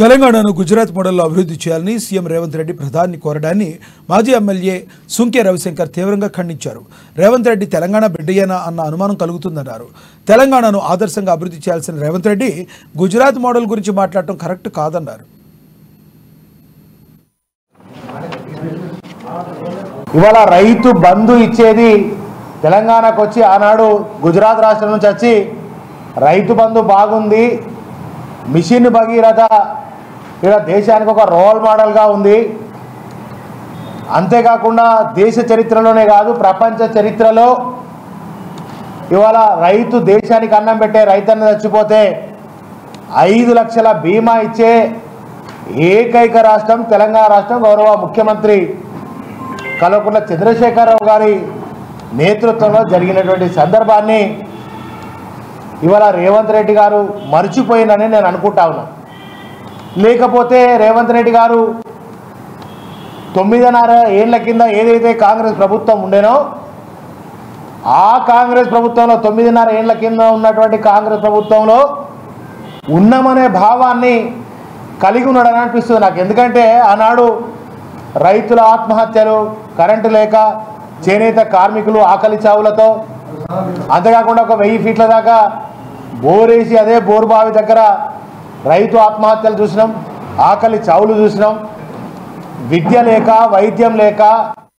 తెలంగాణను గుజరాత్ మోడల్లో అభివృద్ధి చేయాలని సీఎం రేవంత్ రెడ్డి ప్రధాని కోరడాన్ని మాజీ ఎమ్మెల్యే సుంకే రవిశంకర్ తీవ్రంగా ఖండించారు. రేవంత్ రెడ్డి తెలంగాణ బిడ్డయేనా అన్న అనుమానం కలుగుతుందన్నారు. తెలంగాణను ఆదర్శంగా అభివృద్ధి చేయాల్సిన రేవంత్ రెడ్డి గుజరాత్ మోడల్ గురించి మాట్లాడటం కరెక్ట్ కాదన్నారు. ఇవాళ రైతు బంధు ఇచ్చేది తెలంగాణకు వచ్చి ఆనాడు గుజరాత్ రాష్ట్రం నుంచి వచ్చి రైతు బంధు బాగుంది, మిషన్ భగీరథ ఇక్కడ దేశానికి ఒక రోల్ మోడల్గా ఉంది. అంతేకాకుండా దేశ చరిత్రలోనే కాదు ప్రపంచ చరిత్రలో ఇవాళ రైతు దేశానికి అన్నం పెట్టే రైతన్న చచ్చిపోతే 5 లక్షల బీమా ఇచ్చే ఏకైక రాష్ట్రం తెలంగాణ రాష్ట్రం. గౌరవ ముఖ్యమంత్రి కల్వకుంట్ల చంద్రశేఖరరావు గారి నేతృత్వంలో జరిగినటువంటి సందర్భాన్ని ఇవాళ రేవంత్ రెడ్డి గారు మర్చిపోయిందని నేను అనుకుంటా ఉన్నా. లేకపోతే రేవంత్ రెడ్డి గారు 9.5 ఏళ్ల కింద ఏదైతే కాంగ్రెస్ ప్రభుత్వం ఉండేనో ఆ కాంగ్రెస్ ప్రభుత్వంలో 9.5 ఏళ్ల కింద ఉన్నటువంటి కాంగ్రెస్ ప్రభుత్వంలో ఉన్నామనే భావాన్ని కలిగి ఉన్నాడని అనిపిస్తుంది నాకు. ఎందుకంటే ఆనాడు రైతుల ఆత్మహత్యలు, కరెంటు లేక చేనేత కార్మికులు ఆకలి చావులతో, అంతేకాకుండా ఒక 1000 ఫీట్ల దాకా బోరేసి అదే బోరుబావి దగ్గర రైతు ఆత్మహత్యలు చూసినాం, ఆకలి చావులు చూసినాం, విద్య లేక వైద్యం లేక